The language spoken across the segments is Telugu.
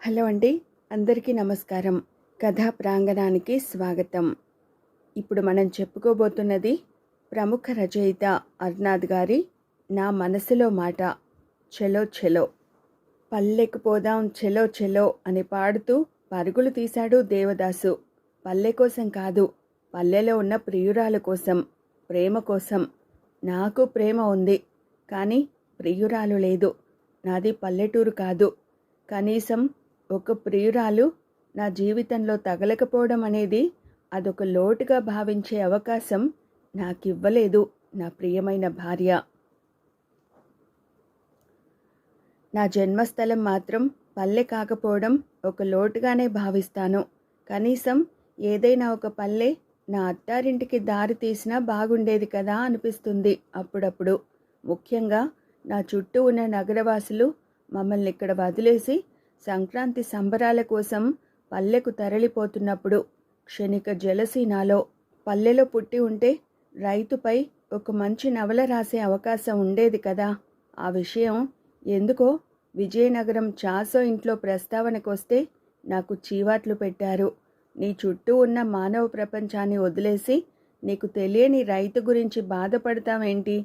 హలో అండి. అందరికీ నమస్కారం. కథా ప్రాంగణానికి స్వాగతం. ఇప్పుడు మనం చెప్పుకోబోతున్నది ప్రముఖ రచయిత అర్నాద్ గారి నా మనసులో మాట. చెలో చెలో. పల్లెకు పోదాం చెలో చెలో అని పాడుతూ పరుగులు తీశాడు దేవదాసు. పల్లె కోసం కాదు, పల్లెలో ఉన్న ప్రియురాలు కోసం, ప్రేమ కోసం. నాకు ప్రేమ ఉంది, కానీ ప్రియురాలు లేదు. నాది పల్లెటూరు కాదు. కనీసం ఒక ప్రియురాలు నా జీవితంలో తగలకపోవడం అనేది అదొక లోటుగా భావించే అవకాశం నాకివ్వలేదు నా ప్రియమైన భార్య. నా జన్మస్థలం మాత్రం పల్లె కాకపోవడం ఒక లోటుగానే భావిస్తాను. కనీసం ఏదైనా ఒక పల్లె నా అత్తారింటికి దారి తీసినా బాగుండేది కదా అనిపిస్తుంది అప్పుడప్పుడు. ముఖ్యంగా నా చుట్టూ ఉన్న నగరవాసులు మమ్మల్ని ఇక్కడ వదిలేసి సంక్రాంతి సంబరాల కోసం పల్లెకు తరలిపోతున్నప్పుడు క్షణిక జలసి నాలో. పల్లెలో పుట్టి ఉంటే రైతుపై ఒక మంచి నవల రాసే అవకాశం ఉండేది కదా. ఆ విషయం ఎందుకో విజయనగరం చాసో ఇంట్లో ప్రస్తావనకొస్తే నాకు చీవాట్లు పెట్టారు. నీ చుట్టూ ఉన్న మానవ ప్రపంచాన్ని వదిలేసి నీకు తెలియని రైతు గురించి బాధపడతావేంటి?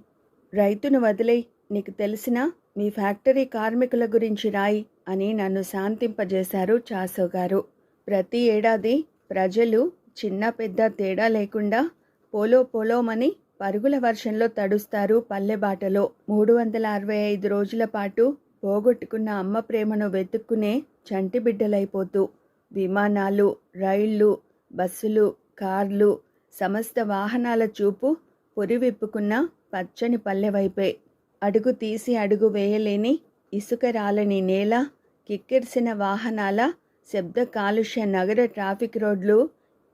రైతును వదిలేయి, నీకు తెలిసిన మీ ఫ్యాక్టరీ కార్మికుల గురించి రాయి అని నన్ను శాంతింపజేశారు చాసో గారు. ప్రతి ఏడాది ప్రజలు చిన్న పెద్ద తేడా లేకుండా పోలో పోలోమని పరుగుల వర్షంలో తడుస్తారు పల్లెబాటలో. 365 రోజుల పాటు పోగొట్టుకున్న అమ్మ ప్రేమను వెతుక్కునే చంటి బిడ్డలైపోతూ విమానాలు, రైళ్లు, బస్సులు, కార్లు, సమస్త వాహనాల చూపు పురివిప్పుకున్న పచ్చని పల్లె వైపే. అడుగు తీసి అడుగు వేయలేని ఇసుక రాలని నేల, కిక్కిరిసిన వాహనాల శబ్ద కాలుష్య నగర ట్రాఫిక్ రోడ్లు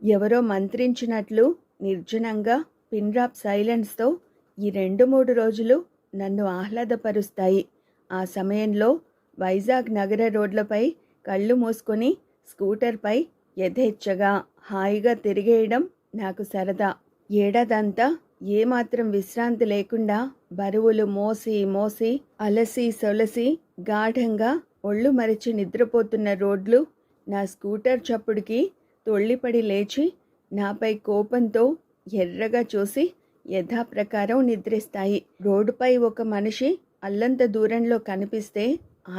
ఎవరో మంత్రించినట్లు నిర్జనంగా పిన్డ్రాప్ సైలెన్స్తో ఈ 2-3 రోజులు నన్ను ఆహ్లాదపరుస్తాయి. ఆ సమయంలో వైజాగ్ నగర రోడ్లపై కళ్ళు మూసుకొని స్కూటర్పై యథేచ్ఛగా హాయిగా తిరిగేయడం నాకు సరదా. ఏడాదంతా ఏమాత్రం విశ్రాంతి లేకుండా బరువులు మోసి మోసి అలసి సొలసి గాఢంగా ఒళ్ళు మరిచి నిద్రపోతున్న రోడ్లు నా స్కూటర్ చప్పుడుకి తొళ్ళిపడి లేచి నాపై కోపంతో ఎర్రగా చూసి యథాప్రకారం నిద్రిస్తాయి. రోడ్డుపై ఒక మనిషి అల్లంత దూరంలో కనిపిస్తే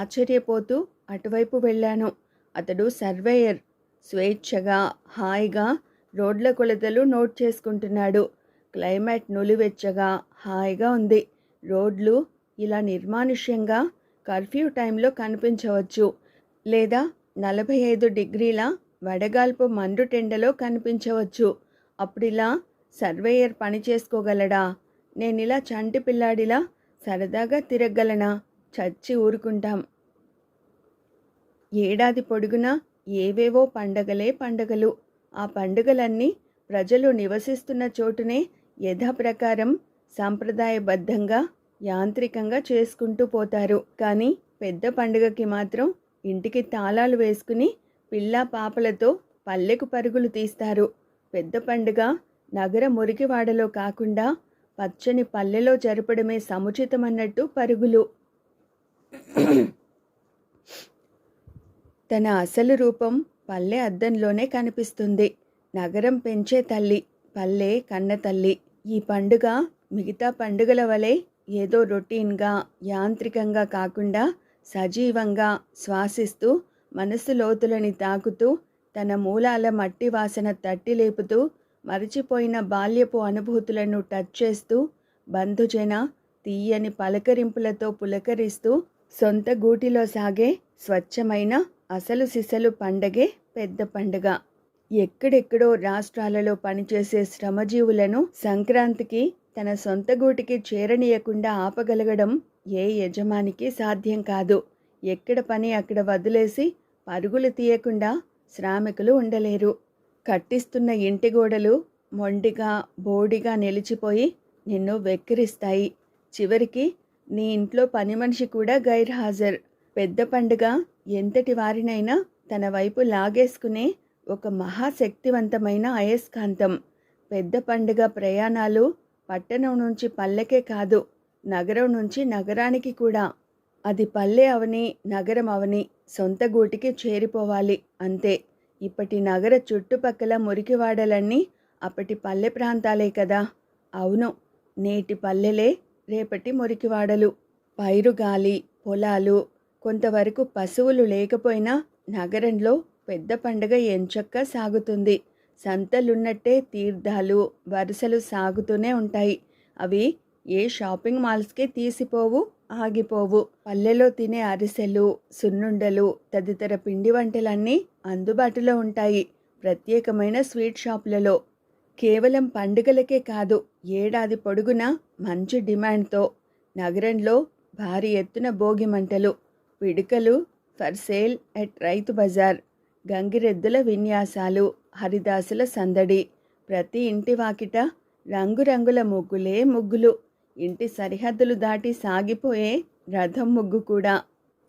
ఆశ్చర్యపోతూ అటువైపు వెళ్ళాను. అతడు సర్వేయర్. స్వేచ్ఛగా హాయిగా రోడ్ల కొలతలు నోట్ చేసుకుంటున్నాడు. క్లైమేట్ నులివెచ్చగా హాయిగా ఉంది. రోడ్లు ఇలా నిర్మానుష్యంగా కర్ఫ్యూ టైంలో కనిపించవచ్చు, లేదా 45 డిగ్రీల వడగాల్పు మండుటెండలో కనిపించవచ్చు. అప్పుడిలా సర్వేయర్ పని చేసుకోగలడా? నేనిలా చంటి పిల్లాడిలా సరదాగా తిరగలనా? చచ్చి ఊరుకుంటాం. ఏడాది పొడుగునా ఏవేవో పండగలే పండగలు. ఆ పండుగలన్నీ ప్రజలు నివసిస్తున్న చోటునే యథాప్రకారం సాంప్రదాయబద్ధంగా యాంత్రికంగా చేసుకుంటూ పోతారు. కానీ పెద్ద పండుగకి మాత్రం ఇంటికి తాళాలు వేసుకుని పిల్లా పాపలతో పల్లెకు పరుగులు తీస్తారు. పెద్ద పండుగ నగర మురికివాడలో కాకుండా పచ్చని పల్లెలో జరపడమే సముచితమన్నట్టు పరుగులు. తన అసలు రూపం పల్లె అద్దంలోనే కనిపిస్తుంది. నగరం పెంచే తల్లి, పల్లె కన్న తల్లి. ఈ పండుగ మిగతా పండుగల వలె ఏదో రొటీన్గా యాంత్రికంగా కాకుండా సజీవంగా శ్వాసిస్తూ మనసు లోతులని తాకుతూ తన మూలాల మట్టి వాసన తట్టి లేపుతూ మరిచిపోయిన బాల్యపు అనుభూతులను టచ్ చేస్తూ బంధుజన తీయని పలకరింపులతో పులకరిస్తూ సొంత గూటిలో సాగే స్వచ్ఛమైన అసలు సిసలు పండగే పెద్ద పండుగ. ఎక్కడెక్కడో రాష్ట్రాలలో పనిచేసే శ్రమజీవులను సంక్రాంతికి తన సొంత గూటికి చేరనీయకుండా ఆపగలగడం ఏ యజమానికి సాధ్యం కాదు. ఎక్కడ పని అక్కడ వదిలేసి పరుగులు తీయకుండా శ్రామికులు ఉండలేరు. కట్టిస్తున్న ఇంటి గోడలు మొండిగా బోడిగా నిలిచిపోయి నిన్ను వెక్కిరిస్తాయి. చివరికి నీ ఇంట్లో పని మనిషి కూడా గైర్హాజర్. పెద్ద పండుగ ఎంతటి వారినైనా తన వైపు లాగేసుకునే ఒక మహాశక్తివంతమైన అయస్కాంతం. పెద్ద పండుగ ప్రయాణాలు పట్టణం నుంచి పల్లెకే కాదు, నగరం నుంచి నగరానికి కూడా. అది పల్లె అవని, నగరం అవని, సొంత గూటికి చేరిపోవాలి అంతే. ఇప్పటి నగర చుట్టుపక్కల మురికివాడలన్నీ అప్పటి పల్లె ప్రాంతాలే కదా. అవును, నేటి పల్లెలే రేపటి మురికివాడలు. పైరుగాలి, పొలాలు, కొంతవరకు పశువులు లేకపోయినా నగరంలో పెద్ద పండుగ ఎంచక్కా సాగుతుంది. సంతలున్నట్టే తీర్థాలు, వరుసలు సాగుతూనే ఉంటాయి. అవి ఏ షాపింగ్ మాల్స్కి తీసిపోవు, ఆగిపోవు. పల్లెలో తినే అరిసెలు, సున్నుండలు తదితర పిండి వంటలన్నీ అందుబాటులో ఉంటాయి ప్రత్యేకమైన స్వీట్ షాపులలో. కేవలం పండుగలకే కాదు, ఏడాది పొడుగునా మంచి డిమాండ్తో నగరంలో భారీ ఎత్తున భోగి మంటలు, పిడికలు for sale at Rythu Bazar, గంగిరెద్దుల విన్యాసాలు, హరిదాసుల సందడి. ప్రతి ఇంటి వాకిట రంగురంగుల ముగ్గులే ముగ్గులు. ఇంటి సరిహద్దులు దాటి సాగిపోయే రథం ముగ్గు కూడా.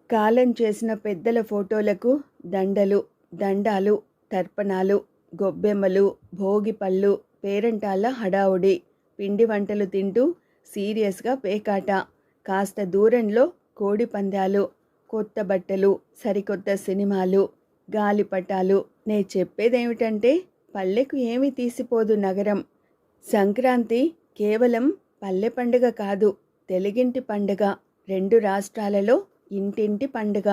కాలం చేసిన పెద్దల ఫోటోలకు దండలు, దండాలు, తర్పణాలు, గొబ్బెమ్మలు, భోగిపళ్ళు, పేరంటాళ్ళ హడావుడి. పిండి వంటలు తింటూ సీరియస్గా పేకాట. కాస్త దూరంలో కోడి పందాలు, కొత్త బట్టలు, సరికొత్త సినిమాలు, గాలిపటాలు. నే చెప్పేదేమిటంటే పల్లెకు ఏమీ తీసిపోదు నగరం. సంక్రాంతి కేవలం పల్లె పండుగ కాదు, తెలుగింటి పండుగ. 2 రాష్ట్రాలలో ఇంటింటి పండుగ.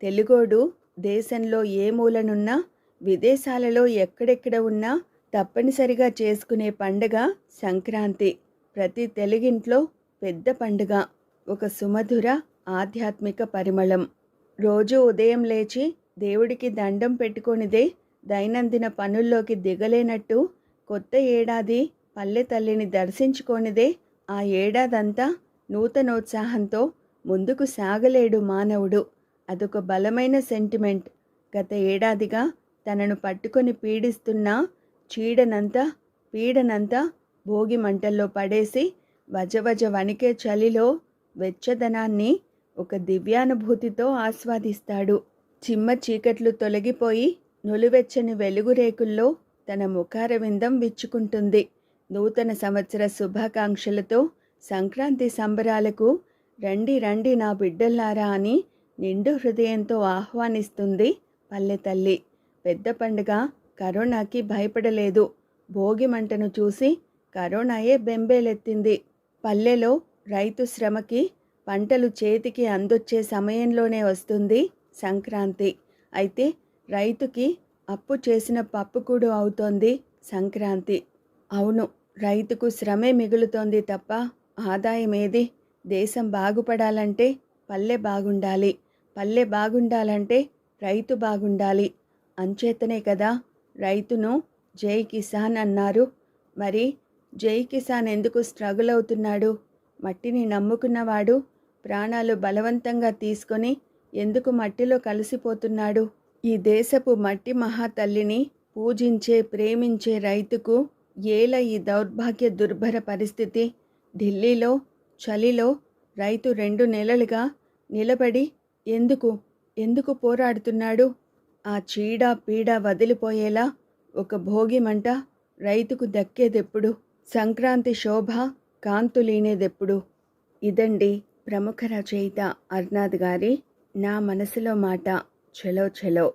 తెలుగోడు దేశంలో ఏ మూలనున్నా, విదేశాలలో ఎక్కడెక్కడ ఉన్నా తప్పనిసరిగా చేసుకునే పండుగ సంక్రాంతి. ప్రతి తెలుగింట్లో పెద్ద పండుగ. ఒక సుమధుర ఆధ్యాత్మిక పరిమళం. రోజు ఉదయం లేచి దేవుడికి దండం పెట్టుకొనిదే దైనందిన పనుల్లోకి దిగలేనట్టు, కొత్త ఏడాది పల్లె తల్లిని దర్శించుకొనిదే ఆ ఏడాదంతా నూతనోత్సాహంతో ముందుకు సాగలేడు మానవుడు. అదొక బలమైన సెంటిమెంట్. గత ఏడాదిగా తనను పట్టుకొని పీడిస్తున్న పీడనంతా భోగి మంటల్లో పడేసి వజవజ వణికే చలిలో వెచ్చదనాన్ని ఒక దివ్యానుభూతితో ఆస్వాదిస్తాడు. చిమ్మ చీకట్లు తొలగిపోయి నులివెచ్చని వెలుగు రేకుల్లో తన ముఖారవిందం విచ్చుకుంటుంది. నూతన సంవత్సర శుభాకాంక్షలతో సంక్రాంతి సంబరాలకు రండి రండి నా బిడ్డల్లారా అని నిండు హృదయంతో ఆహ్వానిస్తుంది పల్లె తల్లి. పెద్ద పండుగ కరోనాకి భయపడలేదు. భోగి మంటను చూసి కరోనాయే బెంబేలెత్తింది. పల్లెలో రైతు శ్రమకి పంటలు చేతికి అందొచ్చే సమయంలోనే వస్తుంది సంక్రాంతి. అయితే రైతుకి అప్పు చేసిన పప్పుకూడు అవుతోంది సంక్రాంతి. అవును, రైతుకు శ్రమే మిగులుతోంది తప్ప ఆదాయం ఏది? దేశం బాగుపడాలంటే పల్లె బాగుండాలి, పల్లె బాగుండాలంటే రైతు బాగుండాలి. అంచేతనే కదా రైతును జై కిసాన్ అన్నారు. మరి జై కిసాన్ ఎందుకు స్ట్రగుల్ అవుతున్నాడు? మట్టిని నమ్ముకున్నవాడు ప్రాణాలు బలవంతంగా తీసుకొని ఎందుకు మట్టిలో కలిసిపోతున్నాడు? ఈ దేశపు మట్టి మహాతల్లిని పూజించే, ప్రేమించే రైతుకు ఏల ఈ దౌర్భాగ్య దుర్భర పరిస్థితి? ఢిల్లీలో చలిలో రైతు 2 నెలలుగా నిలబడి ఎందుకు పోరాడుతున్నాడు? ఆ చీడ పీడ వదిలిపోయేలా ఒక భోగి మంట రైతుకు దక్కేదెప్పుడు? సంక్రాంతి శోభ కాంతులీనేదెప్పుడు? ఇదండి ప్రముఖ రచయిత అర్నాద్ గారి నా మనసులో మాట. చలో చలో.